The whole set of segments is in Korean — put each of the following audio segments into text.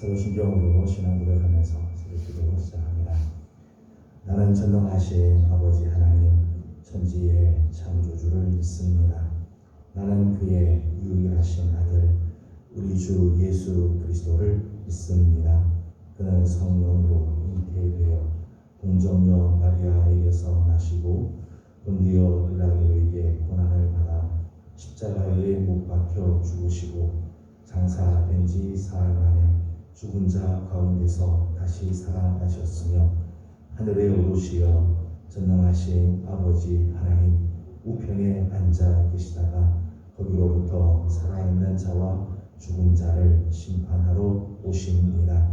사도신경으로 신앙 고백하면서 기도를 시작합니다. 나는 전능하신 아버지 하나님 천지의 창조주를 믿습니다. 나는 그의 유일하신 아들 우리 주 예수 그리스도를 믿습니다. 그는 성령으로 잉태되어 동정녀 마리아에 이어서 나시고 본디오 빌라도에게 고난을 받아 십자가에 못 박혀 죽으시고 장사된 지 사흘 만에 죽은 자 가운데서 다시 살아나셨으며 하늘에 오르시어 전능하신 아버지 하나님 우편에 앉아 계시다가 거기로부터 살아있는 자와 죽은 자를 심판하러 오십니다.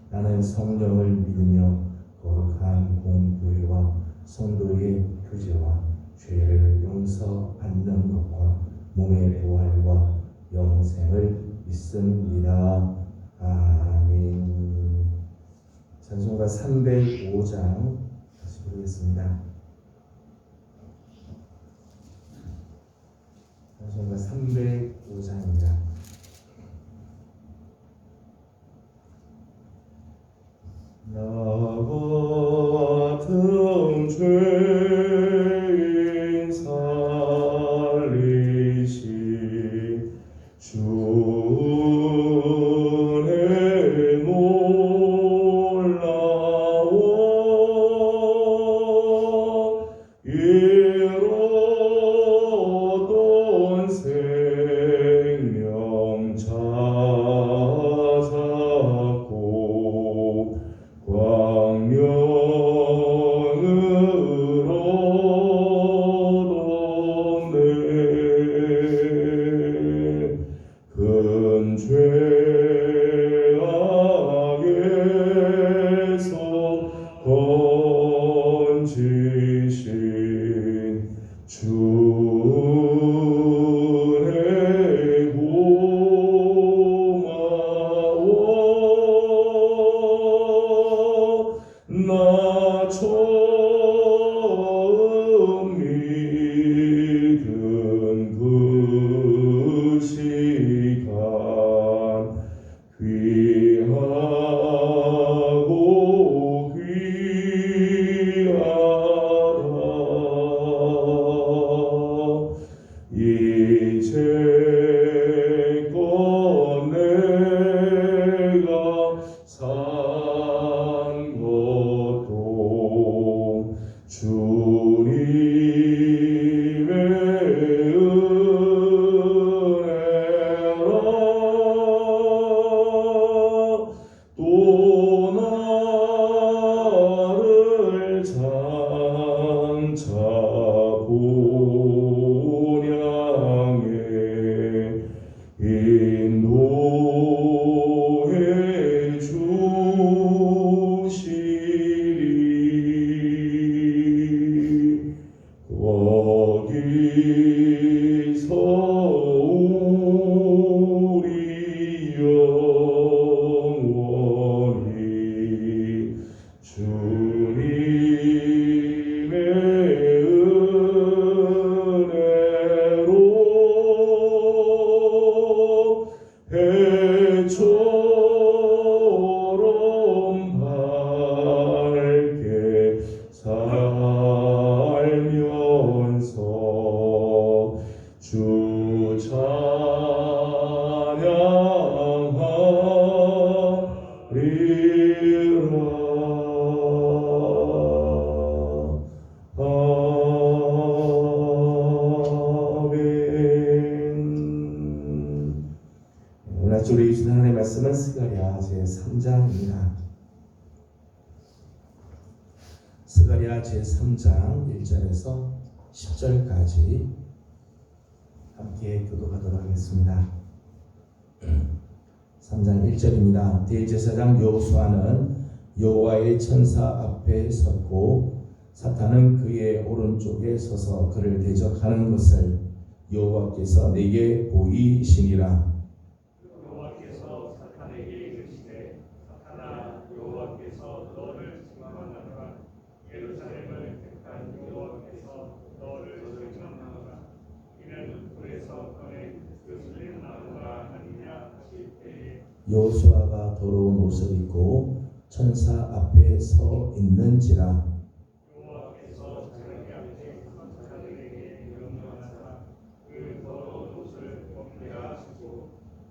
나는 성령을 믿으며 거룩한 공교회와 성도의 교제와 죄를 용서받는 것과 몸의 부활과 영생을 믿습니다. 아멘. 찬송가 305장 다시 부르겠습니다. 찬송가 305장입니다. 나 같은 죄인 살리시 주의 놀라워 잃었던 생명 찾았고 광명을 얻었네. 큰 죄악에서 건지신 주의 고마워. 나 처음 믿은 그 시간 귀하고 귀하다. 이제껏 내가 산 것도 주님의 은혜라. 또 나를 장차 본향에 인도해 주시리. 거기서 우리 영원히 주님의 은혜로 해처럼 밝게 살면서 주 찬양하리라. 아멘. 오늘 우리 주신 하나님의 말씀은 스가랴 제3장입니다. 스가랴 제3장 1절에서 10절까지 함께 교독하도록 하겠습니다. 3장 1절입니다. 대제사장 여호수아는 여호와의 천사 앞에 섰고 사탄은 그의 오른쪽에 서서 그를 대적하는 것을 여호와께서 내게 보이시니라. 여호와께서 사탄에게 이르시되 사탄아 여호와께서 너를 책망하노라. 예루살렘을 택한 여호와께서 너를 책망하노라. 이는 불에서 꺼낸 요술의 나무가 아니냐 하실 때에 여호수아가 더러운 옷을 입고 천사 앞에 서 있는지라. 여호와께서 자기 앞에 선 자들에게 명령하사 그 더러운 옷을 벗게 하시고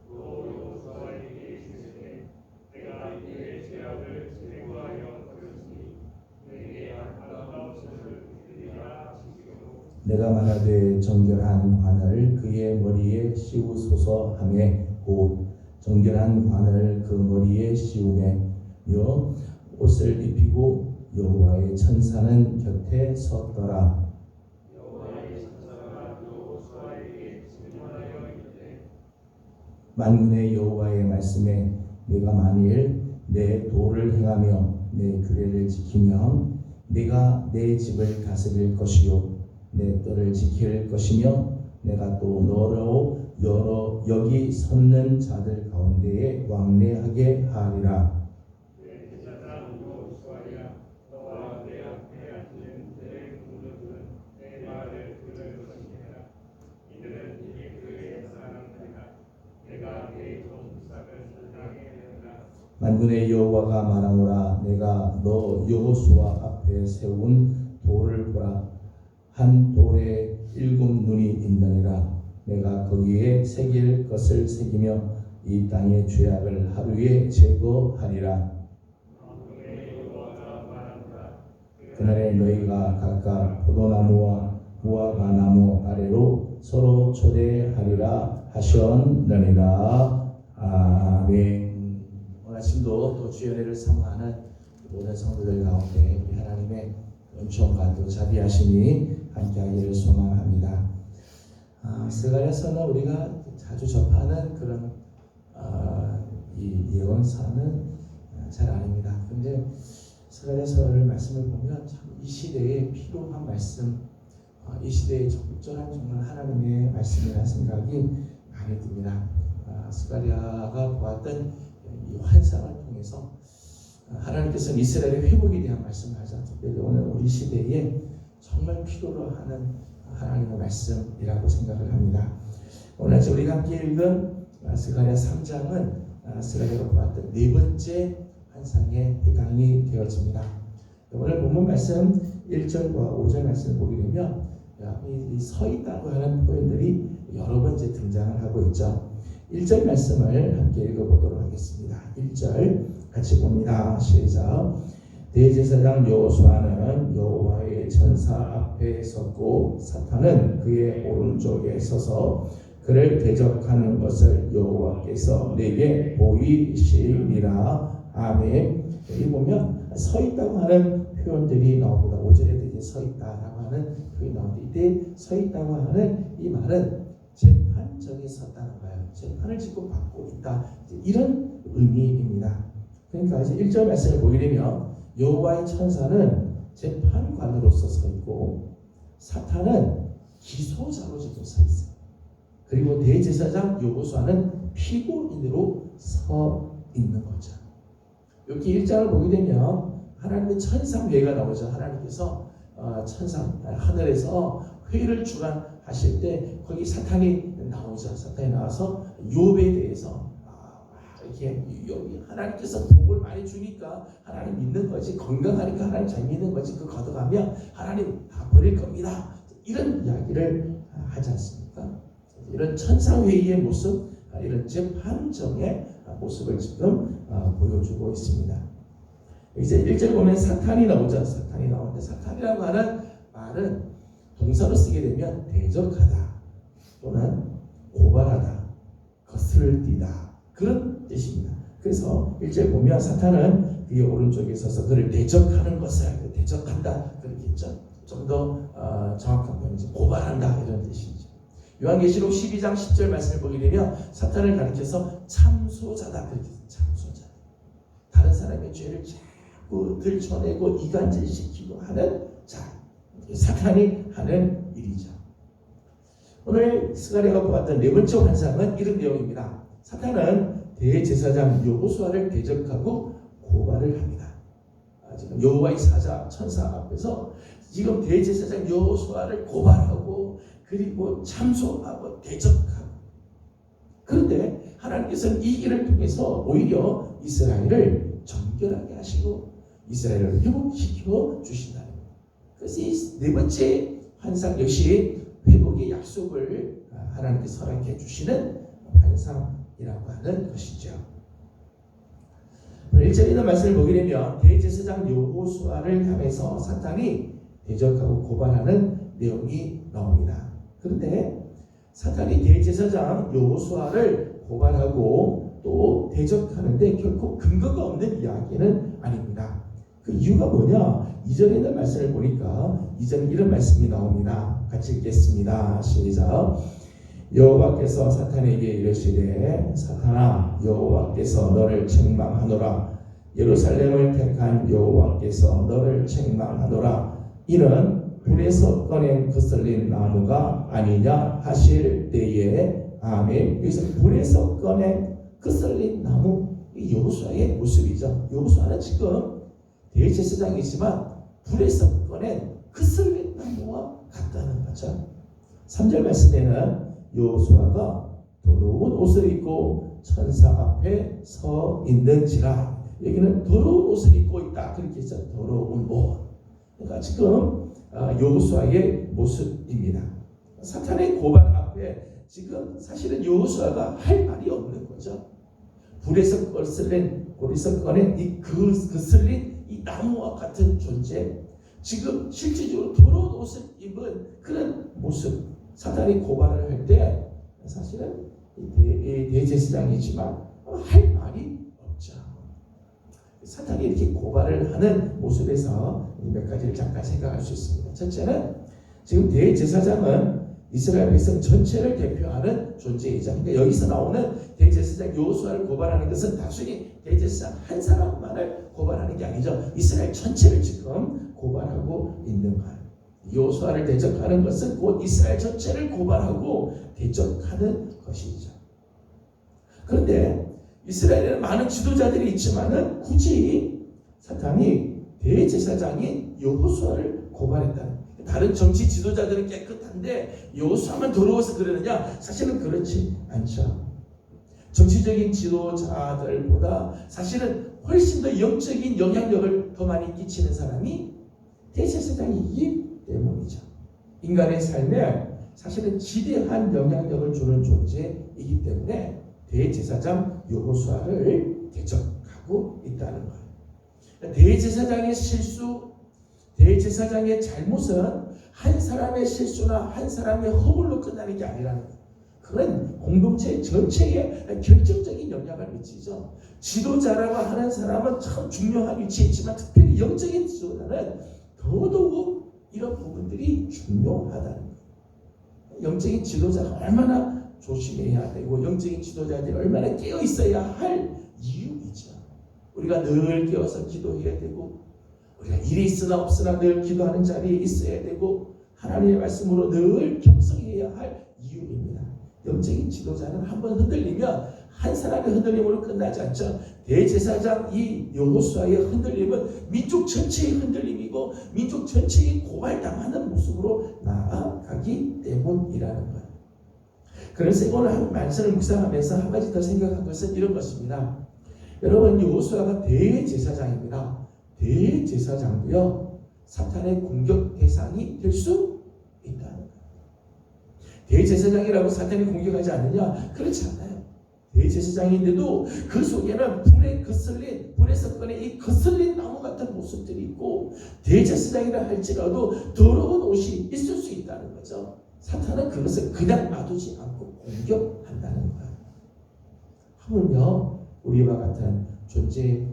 또 여호수아에게 이르시되 내가 그의 죄악을 제거하여 버렸으니 내게 아름다운 옷을 입히리라 하시고 내가 말하되 정결한 관을 그의 머리에 씌우소서 하매 곧 정결한 관을 그 머리에 씌우매 요 옷을 입히고 여호와의 천사는 곁에 섰더라. 여호와의 천사가 여호수아에게 질문하여 이르되 만군의 여호와의 말씀에 내가 만일 내 도를 행하며 내 규례를 지키면 내가 내 집을 다스릴 것이요 내 뜰을 지킬 것이며 내가 또 너로 여기 섰는 자들 가운데에 왕래하게 하리라. 내 제사장 여호수아야 너와 내 앞에 앉은 내 공덕은 내 말을 들을 것이니라. 이들은 이집트의 사람들이라. 내가 내 종삭을 땅에 내라. 만군의 여호와가 말하노라. 내가 너 여호수아 앞에 세운 돌을 보라. 한 돌에 7 눈이 있느니라. 내가 거기에 새길 것을 새기며 이 땅의 죄악을 하루에 제거하리라. 만군의 여호와가 말한다. 그날에 너희가 각각 포도나무와 무화과나무 아래로 서로 초대하리라 하셨느니라. 아멘. 오늘 아침도 또 주의 은혜를 사모하는 모든 성도들 가운데 우리 하나님의 은총과 또 자비하심이 함께하기를 소망합니다. 스가랴서는 우리가 자주 접하는 그런 이 예언서는 잘 아닙니다. 그런데 스가랴서를 말씀을 보면 참 이 시대에 필요한 말씀, 이 시대에 적절한 정말 하나님의 말씀이라는 생각이 많이 듭니다. 스가랴가 보았던 이 환상을 통해서 하나님께서는 이스라엘의 회복에 대한 말씀을 하자. 특별히 오늘 우리 시대에 정말 필요로 하는 하나님의 말씀이라고 생각을 합니다. 오늘 우리가 함께 읽은 스가랴 3장은 스가랴가 보았던 4번째 환상에 해당이 되어집니다. 오늘 본문 말씀 1절과 5절 말씀을 보게 되면 이 서 있다고 하는 표현들이 여러 번째 등장을 하고 있죠. 1절 말씀을 함께 읽어보도록 하겠습니다. 1절 같이 봅니다. 시작. 대제사장 여호수아는 여호와의 천사 앞에 섰고 사탄은 그의 오른쪽에 서서 그를 대적하는 것을 여호와께서 내게 보이시니라. 아멘. 여기 보면 서 있다고 하는 표현들이 나옵니다. 5절에도 이제 서 있다라고 하는 표현이 나오는데 이때 서 있다고 하는 이 말은 재판정에 섰다는 거예요. 재판을 지금 받고 있다. 이런 의미입니다. 그러니까 이제 1절 말씀을 보게 되면 여호와의 천사는 재판관으로서 서 있고 사탄은 기소자로 지금 서 있어요. 그리고 대제사장 여호수아는 피고인으로 서 있는 거죠. 여기 1장을 보게 되면 하나님의 천상회가 나오죠. 하나님께서 천상 하늘에서 회의를 주관하실 때 거기 사탄이 나오죠. 사탄이 나와서 욥에 대해서 이렇게 여기 하나님께서 복을 많이 주니까 하나님 믿는 거지, 건강하니까 하나님 잘 믿는 거지, 그 걷어가면 하나님 다 버릴 겁니다. 이런 이야기를 하지 않습니까? 이런 천상회의의 모습, 이런 재판정의 모습을 지금 보여주고 있습니다. 이제 1절 보면 사탄이 나오죠. 사탄이 나오는데 사탄이라고 하는 말은 동사로 쓰게 되면 대적하다 또는 고발하다, 거슬리다 그런 뜻입니다. 그래서 1절 보면 사탄은 그의 오른쪽에 서서 그를 대적하는 것을 대적한다 그렇겠죠. 좀 더 정확한 표현은 고발한다 이런 뜻이죠. 요한계시록 12장 10절 말씀을 보게 되면 사탄을 가리켜서 참소자다 그렇게 참소자. 다른 사람의 죄를 자꾸 들춰내고 이간질시키고 하는 자, 사탄이 하는 일이죠. 오늘 스가랴가 보았던 4번째 환상은 이런 내용입니다. 사탄은 대제사장 여호수아를 대적하고 고발을 합니다. 지금 여호와의 사자 천사 앞에서 지금 대제사장 여호수아를 고발하고 그리고 참소하고 대적하고. 그런데 하나님께서는 이 일을 통해서 오히려 이스라엘을 정결하게 하시고 이스라엘을 회복시키고 주신다는 거예요. 그래서 이 네 번째 환상 역시 회복의 약속을 하나님께서 허락해 주시는 환상이라고 하는 것이죠. 1절에 있는 말씀을 보게 되면 대제사장 여호수아를 향해서 사탄이 대적하고 고발하는 내용이 나옵니다. 그런데 사탄이 대제사장 여호수아를 고발하고 또 대적하는데 결코 근거가 없는 이야기는 아닙니다. 그 이유가 뭐냐? 2절에 있는 말씀을 보니까 2절에 이런 말씀이 나옵니다. 같이 읽겠습니다. 시작. 여호와께서 사탄에게 이르시되 사탄아 여호와께서 너를 책망하노라. 예루살렘을 택한 여호와께서 너를 책망하노라. 이는 불에서 꺼낸 거슬린 나무가 아니냐 하실 때에 아멘. 여기서 불에서 꺼낸 거슬린 나무, 이 여호수아의 모습이죠. 여호수아는 지금 대제사장이지만 불에서 꺼낸 거슬린 나무와 같다는 거죠. 3절 말씀에는 여호수아가 더러운 옷을 입고 천사 앞에 서 있는지라. 여기는 더러운 옷을 입고 있다. 그렇게 해서 더러운 옷. 그러니까 지금 여호수아의 모습입니다. 사탄의 고발 앞에 지금 사실은 여호수아가 할 말이 없는 거죠. 불에서 꺼낸 이 거슬린 이 나무와 같은 존재. 지금 실질적으로 더러운 옷을 입은 그런 모습. 사탄이 고발을 할 때 사실은 대제사장이지만 할 말이 없죠. 사탄이 이렇게 고발을 하는 모습에서 몇 가지를 잠깐 생각할 수 있습니다. 첫째는 지금 대제사장은 이스라엘 백성 전체를 대표하는 존재이자, 그러니까 여기서 나오는 대제사장 여호수아를 고발하는 것은 단순히 대제사장 한 사람만을 고발하는 게 아니죠. 이스라엘 전체를 지금 고발하고 있는 거예요. 여호수아를 대적하는 것은 곧 이스라엘 전체를 고발하고 대적하는 것이죠. 그런데 이스라엘에는 많은 지도자들이 있지만은 굳이 사탄이 대제사장인 여호수아를 고발했다는, 다른 정치 지도자들은 깨끗한데 여호수아만 더러워서 그러느냐? 사실은 그렇지 않죠. 정치적인 지도자들보다 사실은 훨씬 더 영적인 영향력을 더 많이 끼치는 사람이 대제사장이기 때문이죠. 인간의 삶에 사실은 지대한 영향력을 주는 존재이기 때문에 대제사장 여호수아를 대적하고 있다는 거예요. 대제사장의 실수, 대제사장의 잘못은 한 사람의 실수나 한 사람의 허물로 끝나는 게 아니라는 거예요. 그건 공동체 전체에 결정적인 영향을 미치죠. 지도자라고 하는 사람은 참 중요한 위치에 있지만 특별히 영적인 지도자는 더더욱 이런 부분들이 중요하다는 거예요. 영적인 지도자가 얼마나 조심해야 되고 영적인 지도자들이 얼마나 깨어 있어야 할 이유이죠. 우리가 늘 깨어서 기도해야 되고 우리가 일이 있으나 없으나 늘 기도하는 자리에 있어야 되고 하나님의 말씀으로 늘 경성해야 할 이유입니다. 영적인 지도자는 한번 흔들리면 한 사람의 흔들림으로 끝나지 않죠. 대제사장 이 여호수아의 흔들림은 민족 전체의 흔들림이고 민족 전체의 고발당하는 모습으로 나아가기 때문이라는 거예요. 그래서 오늘 한 말씀을 묵상하면서 한 가지 더 생각한 것은 이런 것입니다. 여러분, 여호수아가 대제사장입니다. 대제사장도요 사탄의 공격 대상이 될 수 있다는 거예요. 대제사장이라고 사탄이 공격하지 않느냐? 그렇지 않아요. 대제사장인데도 그 속에는 불에서 꺼낸 이 거슬린 나무 같은 모습들이 있고 대제사장이라 할지라도 더러운 옷이 있을 수 있다는 거죠. 사탄은 그것을 그냥 놔두지 않고 공격한다는 거예요. 하물며 우리와 같은 존재가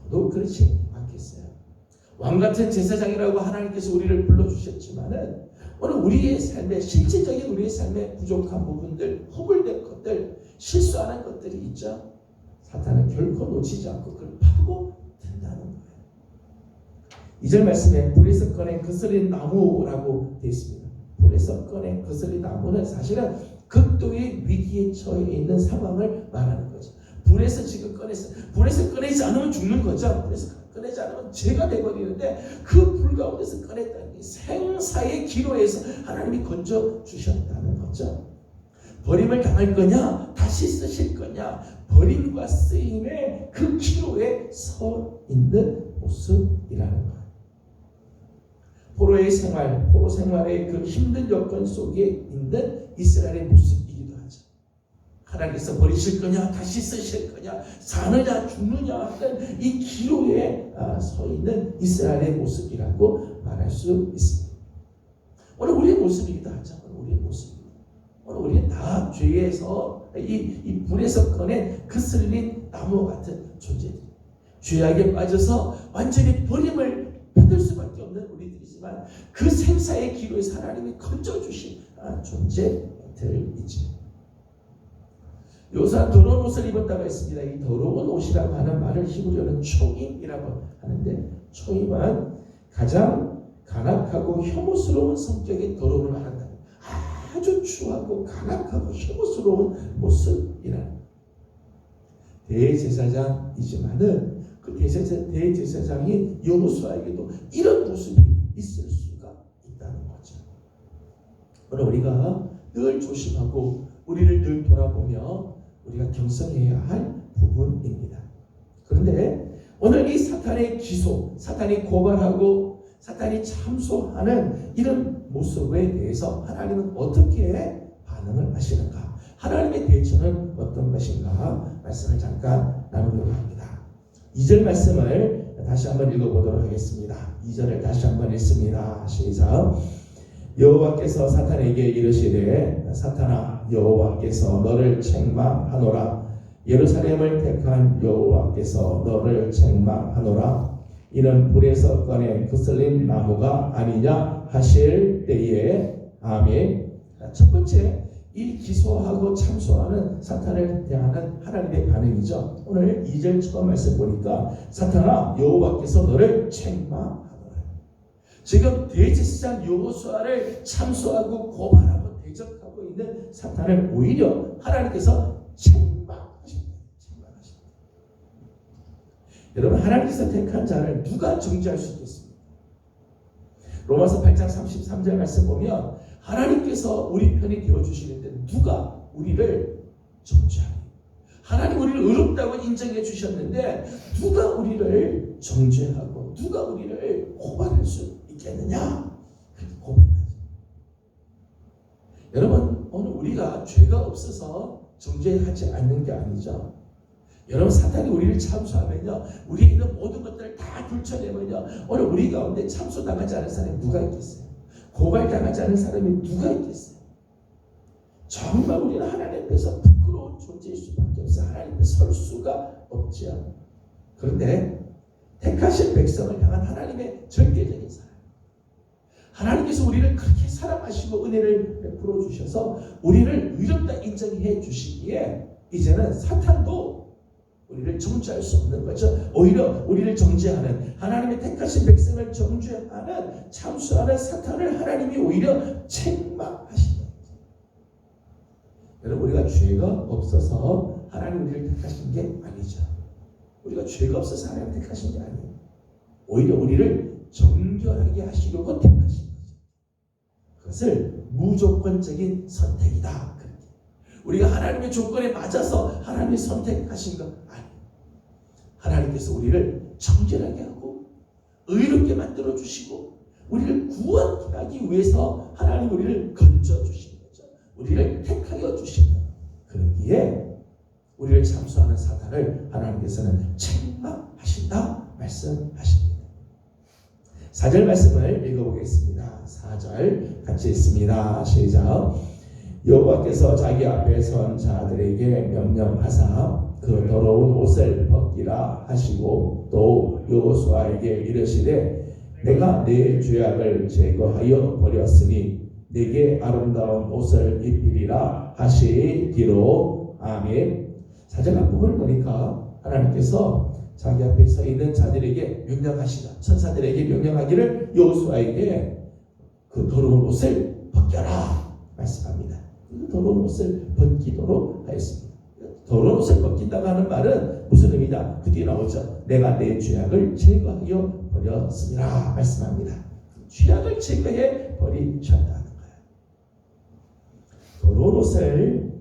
더더욱 그렇지 않겠어요. 왕같은 제사장이라고 하나님께서 우리를 불러주셨지만은 오늘 우리의 삶에 실질적인 우리의 삶에 부족한 부분들, 허물된 것들, 실수하는 것들이 있죠. 사탄은 결코 놓치지 않고 그걸 파고 든다는 거예요. 2절 말씀에 불에서 꺼낸 거슬린 나무라고 되어 있습니다. 불에서 꺼낸 거슬린 나무는 사실은 극도의 위기에 처해 있는 상황을 말하는 거죠. 불에서 지금 불에서 꺼내지 않으면 죽는 거죠. 불에서 꺼내지 않으면 죄가 되어버리는데 그 불 가운데서 꺼냈다는 게 생사의 기로에서 하나님이 건져 주셨다는 거죠. 버림을 당할 거냐? 다시 쓰실 거냐? 버림과 쓰임의 그 기로에 서 있는 모습이라는 거예요. 포로의 생활, 포로 생활의 그 힘든 여건 속에 있는 이스라엘의 모습이기도 하죠. 하나님께서 버리실 거냐, 다시 쓰실 거냐, 사느냐 죽느냐 하는 이 기로에 서 있는 이스라엘의 모습이라고 말할 수 있습니다. 오늘 우리의 모습이기도 하죠. 우리의 모습. 오늘 우리는 다 죄에서 이 불에서 꺼낸 그슬린 나무 같은 존재들. 죄악에 빠져서 완전히 버림을 받을 수밖에 없는 우리들이지만 그 생사의 기로에서 하나님이 건져주신 존재들이지. 요사 더러운 옷을 입었다고 했습니다. 이 더러운 옷이라고 하는 말을 히브리어는 초임이라고 하는데, 초임은 가장 간악하고 혐오스러운 성격의 더러움을 말한다. 아주 추하고 간악하고 혐오스러운 모습이라는 대제사장이지만은 그 대제사장이 여호수아에게도 이런 모습이 있을 수가 있다는 거죠. 오늘 우리가 늘 조심하고 우리를 늘 돌아보며 우리가 경성해야 할 부분입니다. 그런데 오늘 이 사탄의 기소, 사탄이 고발하고 사탄이 참소하는 이런 모습에 대해서 하나님은 어떻게 반응을 하시는가? 하나님의 대처는 어떤 것인가? 말씀을 잠깐 나누도록 합니다. 2절 말씀을 다시 한번 읽어보도록 하겠습니다. 2절을 다시 한번 읽습니다. 시작. 여호와께서 사탄에게 이르시되 사탄아, 여호와께서 너를 책망하노라. 예루살렘을 택한 여호와께서 너를 책망하노라. 이는 불에서 꺼낸 그슬린 나무가 아니냐 하실 때에. 아멘. 첫 번째, 이 기소하고 참소하는 사탄을 대하는 하나님의 반응이죠. 오늘 2절 처음 말씀 보니까 사탄아, 여호와께서 너를 책망하노라. 지금 대제사장 여호수아를 참소하고 고발하고 대적하고 있는 사탄을 오히려 하나님께서 책망하십니다. 여러분, 하나님께서 택한 자를 누가 정죄할 수 있겠습니까? 로마서 8장 33절 말씀 보면 하나님께서 우리 편이 되어주시는데 누가 우리를 정죄하니? 하나님 우리를 의롭다고 인정해 주셨는데 누가 우리를 정죄하고 누가 우리를 고발할 수 있겠느냐? 고백하죠. 여러분, 오늘 우리가 죄가 없어서 정죄하지 않는 게 아니죠. 여러분, 사탄이 우리를 참소하면요, 우리에 있는 모든 것들을 다 들춰내면요, 오늘 우리 가운데 참소당하지 않은 사람이 누가 있겠어요? 고발당하지 않은 사람이 누가 있겠어요? 정말 우리는 하나님 앞에서 부끄러운 존재일 수밖에 없어요. 하나님 앞에 설 수가 없죠. 그런데 택하신 백성을 향한 하나님의 절대적인 사랑, 하나님께서 우리를 그렇게 사랑하시고 은혜를 베풀어 주셔서 우리를 의롭다 인정해 주시기에 이제는 사탄도 우리를 정죄할 수 없는 거죠. 오히려 우리를 정죄하는, 하나님의 택하신 백성을 정죄하는, 참수하는 사탄을 하나님이 오히려 책망하시는 거죠. 여러분, 우리가 죄가 없어서 하나님 우리를 택하신 게 아니죠. 우리가 죄가 없어서 하나님 택하신 게 아니에요. 오히려 우리를 정결하게 하시려고 택하신 거죠. 그것을 무조건적인 선택이다. 우리가 하나님의 조건에 맞아서 하나님이 선택하신 것 아니에요. 하나님께서 우리를 정결하게 하고 의롭게 만들어 주시고 우리를 구원하기 위해서 하나님 우리를 건져 주신 거죠. 우리를 택하여 주신 것. 그러기에 우리를 참소하는 사탄을 하나님께서는 책망하신다 말씀하십니다. 4절 말씀을 읽어보겠습니다. 4절 같이 읽습니다. 시작. 여호와께서 자기 앞에 선 자들에게 명령하사 그 더러운 옷을 벗기라 하시고 또 여호수아에게 이르시되 내가 내 죄악을 제거하여 버렸으니 내게 아름다운 옷을 입히리라 하시기로. 아멘. 4절 앞부분을 보니까 하나님께서 자기 앞에 서 있는 자들에게 명령하시다. 천사들에게 명령하기를 여호수아에게 그 더러운 옷을 벗겨라 말씀합니다. 더러운 옷을 벗기도록 하였습니다. 더러운 옷을 벗긴다고 하는 말은 무슨 의미냐? 그 뒤에 나오죠. 내가 내 죄악을 제거하여 버렸습니다 말씀합니다. 죄악을 제거해 버리셨다는 거예요. 더러운 옷을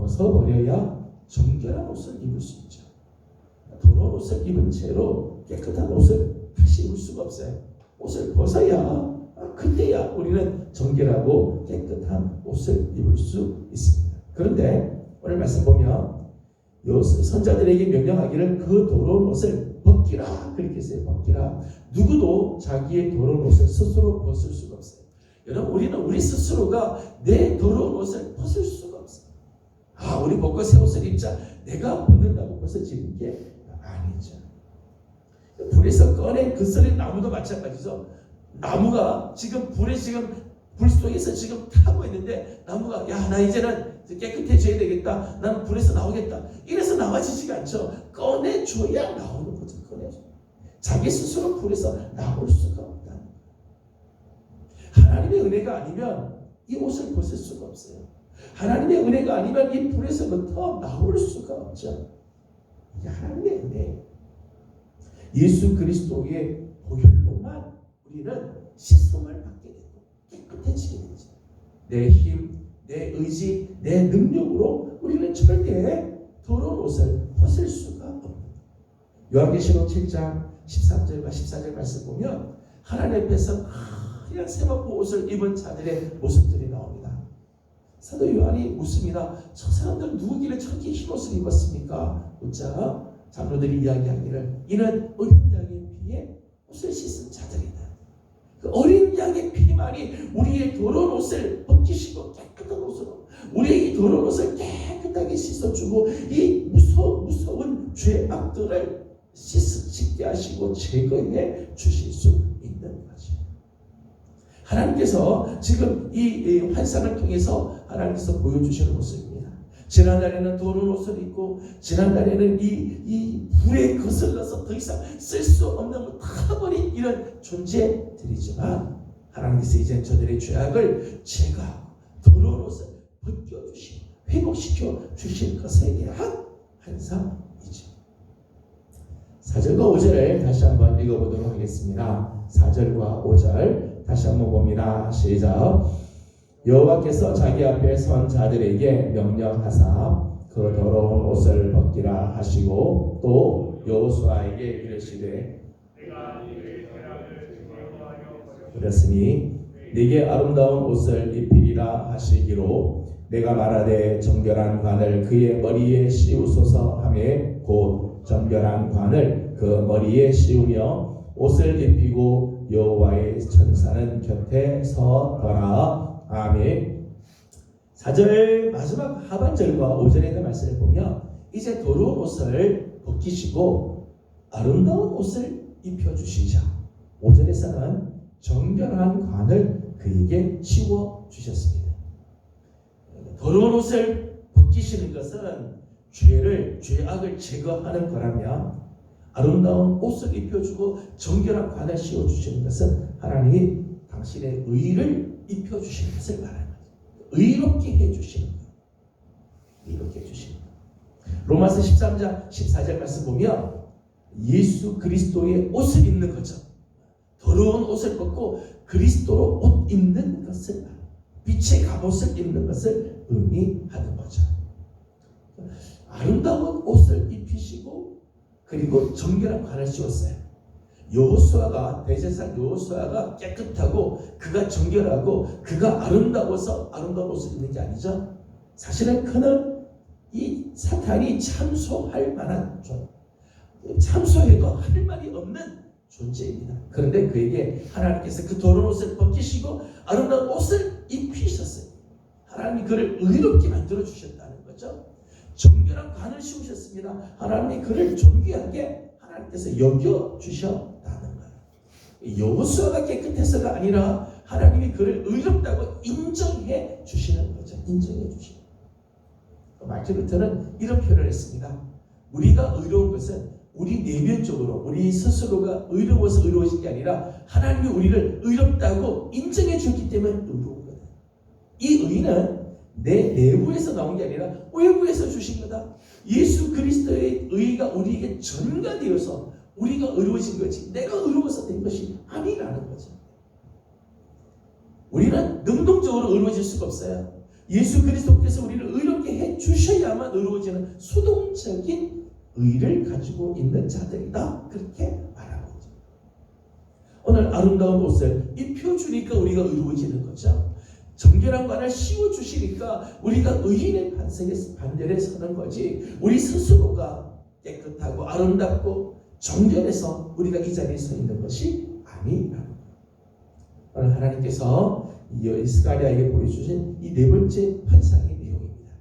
벗어버려야 정결한 옷을 입을 수 있죠. 더러운 옷을 입은 채로 깨끗한 옷을 다시 입을 수가 없어요. 옷을 벗어야 그때야 우리는 정결하고 깨끗한 옷을 입을 수 있습니다. 그런데 오늘 말씀 보면 선자들에게 명령하기를 그 더러운 옷을 벗기라 그렇게 했어요. 벗기라. 누구도 자기의 더러운 옷을 스스로 벗을 수가 없어요. 여러분 우리는 우리 스스로가 내 더러운 옷을 벗을 수가 없어요. 우리 벗고 새 옷을 입자. 내가 벗는다고 벗어지는 게 아니죠. 불에서 꺼낸 그 썰의 나무도 마찬가지죠. 나무가 지금 불 속에서 지금 타고 있는데 나무가 나 이제는 깨끗해져야 되겠다. 나는 불에서 나오겠다. 이래서 나와지지가 않죠. 꺼내줘야 나오는 거죠. 꺼내줘. 자기 스스로 불에서 나올 수가 없다. 하나님의 은혜가 아니면 이 옷을 벗을 수가 없어요. 하나님의 은혜가 아니면 이 불에서부터 나올 수가 없죠. 이게 하나님의 은혜예요. 예수 그리스도의 보혈로만 우리는 씻음을 받게 되고 깨끗해지게 되죠. 내 힘, 내 의지, 내 능력으로 우리는 절대 더러운 옷을 벗을 수가 없습니다. 요한계시록 7장 13절과 14절 말씀 보면 하나님 앞에서 하얀 새만포 옷을 입은 자들의 모습들이 나옵니다. 사도 요한이 묻습니다. 저 사람들 누구길래 저렇게 흰 옷을 입었습니까? 묻자 장로들이 이야기하기를 이는 어린 양의 피에 옷을 씻은 자들이다. 그 어린 양의 피만이 우리의 더러운 옷을 벗기시고 깨끗한 옷으로 우리의 이 더러운 옷을 깨끗하게 씻어주고 이 무서운 죄악들을 씻게 하시고 제거해 주실 수 있는 거죠. 하나님께서 지금 이 환상을 통해서 하나님께서 보여주시는 모습입니다. 지난날에는 더러운 옷을 입고 지난날에는 이 불에 거슬러서 더 이상 쓸 수 없는 타버린 이런 존재들이지만 하나님께서 이제 저들의 죄악을 제거하고 더러운 옷을 벗겨주시고 회복시켜 주실 것에 대한 환상이죠. 4절과 5절을 다시 한번 읽어보도록 하겠습니다. 4절과 5절 다시 한번 봅니다. 시작. 여호와께서 자기 앞에 선 자들에게 명령하사 그 더러운 옷을 벗기라 하시고 또 여호수아에게 이르시되 내가 네게 죄악을 증명하여 그랬으니 네게 아름다운 옷을 입히리라 하시기로 내가 말하되 정결한 관을 그의 머리에 씌우소서 하매 곧 정결한 관을 그 머리에 씌우며 옷을 입히고 여호와의 천사는 곁에 서더라. 아멘. 4절 마지막 하반절과 5절에 있는 말씀을 보면 이제 더러운 옷을 벗기시고 아름다운 옷을 입혀주시자 5절에서는 정결한 관을 그에게 씌워주셨습니다. 더러운 옷을 벗기시는 것은 죄악을 제거하는 거라면 아름다운 옷을 입혀주고 정결한 관을 씌워주시는 것은 하나님이 당신의 의를 입혀주시는 것을 말하는 거죠. 의롭게 해주시는 거예요. 의롭게 해주시는 거예요. 로마서 13장 14절 말씀 보면 예수 그리스도의 옷을 입는 거죠. 더러운 옷을 벗고 그리스도로 옷 입는 것을 말해요. 빛의 갑옷을 입는 것을 의미하는 거죠. 아름다운 옷을 입히시고 그리고 정결한 관을 씌웠어요. 여호수아가 대제사장 여호수아가 깨끗하고 그가 정결하고 그가 아름다워서 아름다운 옷을 입는 게 아니죠. 사실은 그는 이 사탄이 참소할 만한 참소해도 할 말이 없는 존재입니다. 그런데 그에게 하나님께서 그 더러운 옷을 벗기시고 아름다운 옷을 입히셨어요. 하나님이 그를 의롭게 만들어 주셨다는 거죠. 정결한 관을 씌우셨습니다. 하나님이 그를 존귀하게 하나님께서 여겨 주셨다는 거예요. 여호수아가 깨끗해서가 아니라 하나님이 그를 의롭다고 인정해 주시는 거죠. 인정해 주시는 거예요. 마틴 루터는 이런 표현을 했습니다. 우리가 의로운 것은 우리 내면적으로 우리 스스로가 의로워서 의로워진 게 아니라 하나님이 우리를 의롭다고 인정해 주었기 때문에 의로운 거다. 이 의는 내 내부에서 나온 게 아니라 외부에서 주신 거다. 예수 그리스도의 의가 우리에게 전가되어서 우리가 의로워진 거지 내가 의로워서 된 것이 아니라는 거죠. 우리는 능동적으로 의로워질 수가 없어요. 예수 그리스도께서 우리를 의롭게 해 주셔야만 의로워지는 수동적인 의를 가지고 있는 자들이다. 그렇게 말하고 있죠. 오늘 아름다운 옷을 입혀주니까 우리가 의로워지는 거죠. 정결한 관을 씌워주시니까 우리가 의인의 반열에 서는 거지, 우리 스스로가 깨끗하고 아름답고 정결해서 우리가 이 자리에 서 있는 것이 아니라는 거예요. 오늘 하나님께서 스가랴에게 보여주신 이 네 번째 환상의 내용입니다.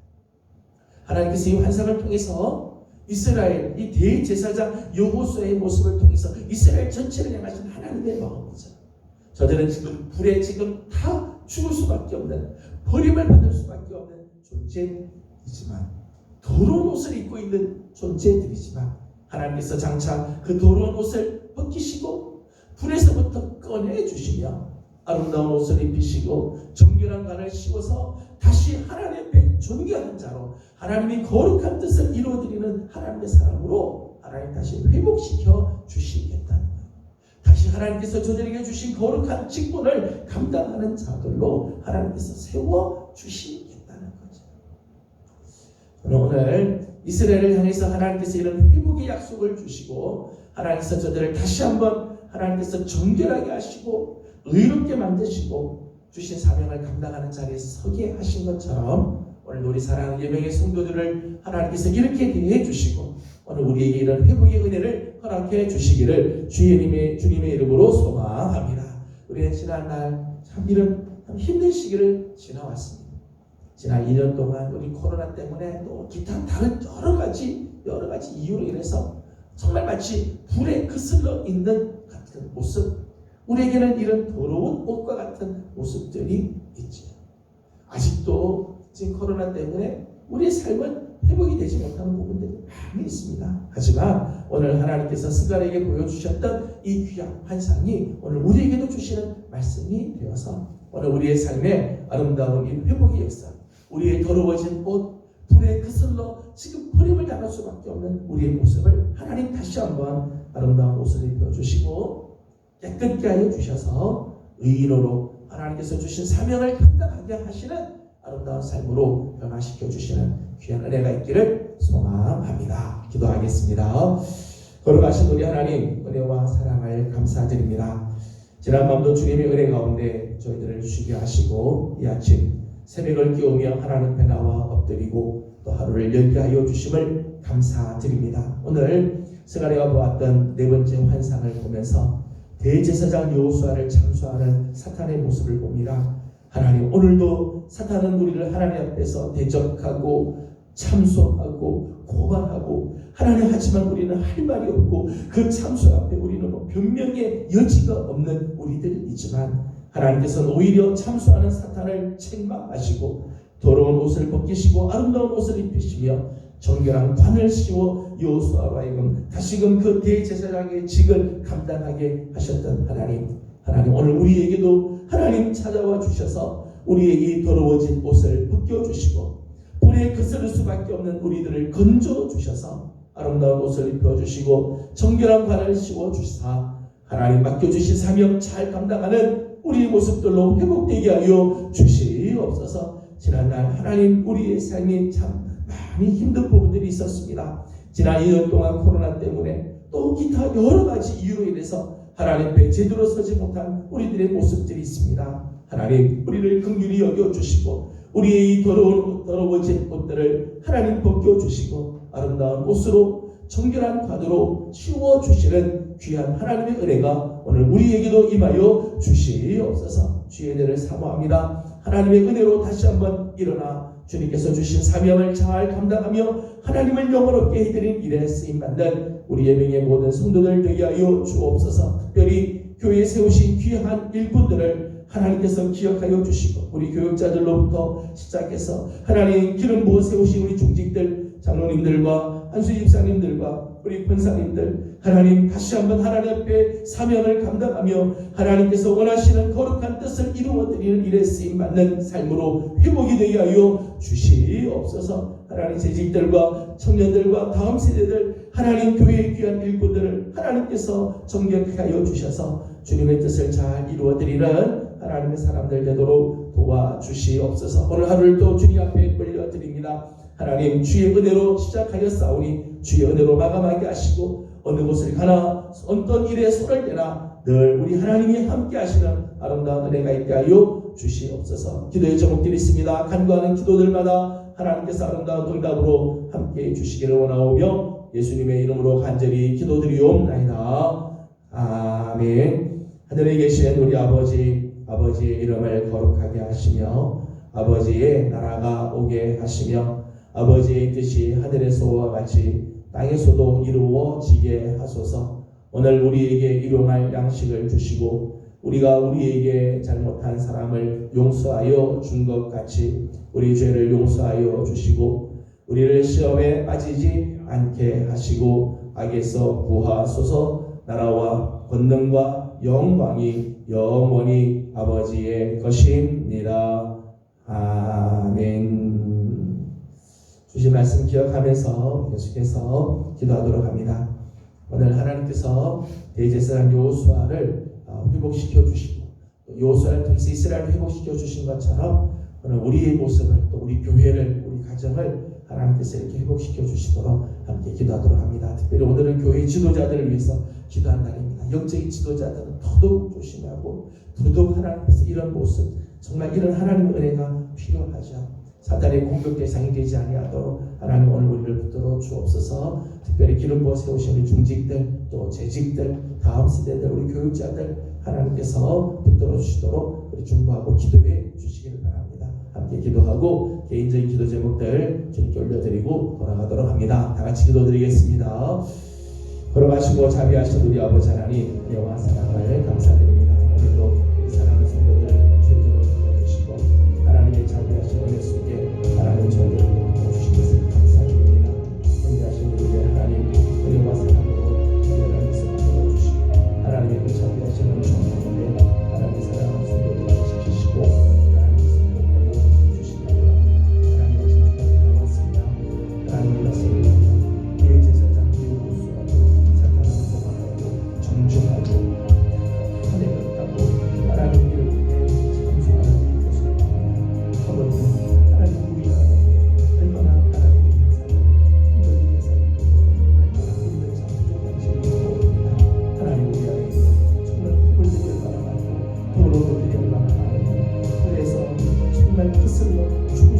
하나님께서 이 환상을 통해서 이스라엘, 이 대제사장 여호수아의 모습을 통해서 이스라엘 전체를 향하신 하나님의 마음이죠. 저들은 지금 불에 지금 다 죽을 수밖에 없는, 버림을 받을 수밖에 없는 존재이지만, 더러운 옷을 입고 있는 존재들이지만, 하나님께서 장차 그 더러운 옷을 벗기시고 불에서부터 꺼내주시며 아름다운 옷을 입히시고 정결한 관을 씌워서 다시 하나님 앞에 존귀한 자로 하나님이 거룩한 뜻을 이루어드리는 하나님의 사람으로 하나님 다시 회복시켜 주시겠다는 거예요. 다시 하나님께서 저들에게 주신 거룩한 직분을 감당하는 자들로 하나님께서 세워주시겠다는 거죠. 저는 오늘 이스라엘을 향해서 하나님께서 이런 회복의 약속을 주시고 하나님께서 저들을 다시 한번 하나님께서 정결하게 하시고 의롭게 만드시고 주신 사명을 감당하는 자리에서 서게 하신 것처럼 오늘 우리 사랑하는 예명의 성도들을 하나님께서 이렇게 대해 주시고 오늘 우리에게 이런 회복의 은혜를 허락해 주시기를 주님의 이름으로 소망합니다. 우리는 지난날 참 이런 힘든 시기를 지나왔습니다. 지난 2년 동안 우리 코로나 때문에 또 기타 다른 여러 가지 이유로 인해서 정말 마치 불에 그슬러 있는 같은 모습, 우리에게는 이런 더러운 옷과 같은 모습들이 있죠. 아직도 지금 코로나 때문에 우리의 삶은 회복이 되지 못하는 부분들이 많이 있습니다. 하지만 오늘 하나님께서 스가랴에게 보여주셨던 이 귀한 환상이 오늘 우리에게도 주시는 말씀이 되어서 오늘 우리의 삶에 아름다운 이 회복의 역사, 우리의 더러워진 옷, 불에 그슬러 지금 버림을 당할 수밖에 없는 우리의 모습을 하나님 다시 한번 아름다운 옷을 입혀주시고 깨끗게 하여 주셔서 의인으로 하나님께서 주신 사명을 감당하게 하시는 아름다운 삶으로 변화시켜 주시는 귀한 은혜가 있기를 소망합니다. 기도하겠습니다. 거룩하신 우리 하나님, 은혜와 사랑을 감사드립니다. 지난 밤도 주님의 은혜 가운데 저희들을 주시게 하시고 이 아침 새벽을 깨우며 하나님 앞에 나와 엎드리고 또 하루를 열게 하여 주심을 감사드립니다. 오늘 스가랴가 보았던 네 번째 환상을 보면서 대제사장 여호수아를 참수하는 사탄의 모습을 봅니다. 하나님, 오늘도 사탄은 우리를 하나님 앞에서 대적하고 참소하고 고발하고 하나님, 하지만 우리는 할 말이 없고 그 참소 앞에 우리는 변명의 여지가 없는 우리들이지만 하나님께서는 오히려 참소하는 사탄을 책망하시고 더러운 옷을 벗기시고 아름다운 옷을 입히시며 정결한 관을 씌워 여호수아로 하여금 다시금 그 대제사장의 직을 감당하게 하셨던 하나님, 오늘 우리에게도 하나님 찾아와 주셔서 우리의 이 더러워진 옷을 벗겨주시고 불에 거스를 수밖에 없는 우리들을 건져 주셔서 아름다운 옷을 입혀주시고 정결한 관을 씌워 주시사 하나님 맡겨주신 사명 잘 감당하는 우리의 모습들로 회복되게 하여 주시옵소서. 지난날 하나님, 우리의 삶이 참 많이 힘든 부분들이 있었습니다. 지난 2년 동안 코로나 때문에 또 기타 여러 가지 이유로 인해서 하나님 앞에 제대로 서지 못한 우리들의 모습들이 있습니다. 하나님, 우리를 긍휼히 여겨주시고 우리의 이 더러워진 옷들을 하나님 벗겨주시고 아름다운 옷으로 정결한 관으로 씌워주시는 귀한 하나님의 은혜가 오늘 우리에게도 임하여 주시옵소서. 주의 은혜를 사모합니다. 하나님의 은혜로 다시 한번 일어나 주님께서 주신 사명을 잘 감당하며 하나님을 영원롭게 해드린 일에 쓰임받는 우리 예명의 모든 성도들 되게 하여 주옵소서. 특별히 교회에 세우신 귀한 일꾼들을 하나님께서 기억하여 주시고 우리 교육자들로부터 시작해서 하나님 기름 부어 세우신 우리 중직들, 장로님들과 한수 집사님들과 우리 권사님들, 하나님 다시 한번 하나님 앞에 사명을 감당하며 하나님께서 원하시는 거룩한 뜻을 이루어드리는 일에 쓰임받는 삶으로 회복이 되게 하여 주시옵소서. 하나님 재직들과 청년들과 다음 세대들, 하나님 교회의 귀한 일꾼들을 하나님께서 정결케 하여 주셔서 주님의 뜻을 잘 이루어드리는 하나님의 사람들 되도록 또 도와주시옵소서. 오늘 하루를 또 주님 앞에 올려드립니다. 하나님 주의 은혜로 시작하여 싸우니 주의 은혜로 마감하게 하시고 어느 곳을 가나 어떤 일에 손을 대나 늘 우리 하나님이 함께 하시는 아름다운 은혜가 있게 하여 주시옵소서. 기도의 제목들이 있습니다. 간구하는 기도들마다 하나님께서 아름다운 응답으로 함께 해주시기를 원하오며 예수님의 이름으로 간절히 기도드리옵나이다. 아멘. 하늘에 계신 우리 아버지의 이름을 거룩하게 하시며 아버지의 나라가 오게 하시며 아버지의 뜻이 하늘에서와 같이 땅에서도 이루어지게 하소서. 오늘 우리에게 일용할 양식을 주시고 우리가 우리에게 잘못한 사람을 용서하여 준 것 같이 우리 죄를 용서하여 주시고 우리를 시험에 빠지지 않게 하시고 악에서 구하소서. 나라와 권능과 영광이 영원히 아버지의 것입니다. 아멘. 주신 말씀 기억하면서 계속해서 기도하도록 합니다. 오늘 하나님께서 대제사장 여호수아를 회복시켜 주시고 여호수아를 통해서 이스라엘을 회복시켜 주신 것처럼 오늘 우리의 모습을 또 우리 교회를 우리 가정을 하나님께서 이렇게 회복시켜 주시도록 함께 기도하도록 합니다. 특별히 오늘은 교회 지도자들을 위해서 기도한 날입니다. 영적인 지도자들은 더더욱 조심하고 더더욱 하나님께서 이런 모습 정말 이런 하나님의 은혜가 필요하죠. 사단의 공격 대상이 되지 아니하도록 하나님 오늘 우리를 붙들어 주옵소서. 특별히 기름 부어 세우신 우리 중직들 또 재직들 다음 세대들 우리 교육자들 하나님께서 붙들어 주시도록 우리 중보하고 기도해 주시기를 바랍니다. 함께 기도하고 개인적인 기도 제목들 주님께 올려드리고 돌아가도록 합니다. 다 같이 기도드리겠습니다. 걸어가시고 자비하신 우리 아버지 하나님 영원한 사랑을 감사드립니다. 오늘도 우리 사랑하는 성도들 죄조로 도와주시고 하나님의 자비하신 은혜 속에 하나님 저희를 도와주신 것을 감사드립니다. 존귀하신 우리 하나님 은혜와 사랑으로 우리를 도와주시고 하나님의 그 자비하신 은혜 속에 하나님의 사랑하는 성도들을 지키시고 하나님께서 도와주시고 주시옵소서. 하나님의 진주가 나왔습니다. 하나님의 말씀을 대제사장 여호수아도 사탄을 고발하고 정죄하고 화내었다고 하나님을 참수하는 것을 하거든 하나님 우리가 얼마나 하나님의 사랑을 힘들게 얼마나 우리를 참 부족한지 모릅니다. 하나님 우리 안에 정말 허물들이 얼마나 많고 도로들이 얼마나 많으며 그래서 정말 그슬로 죽을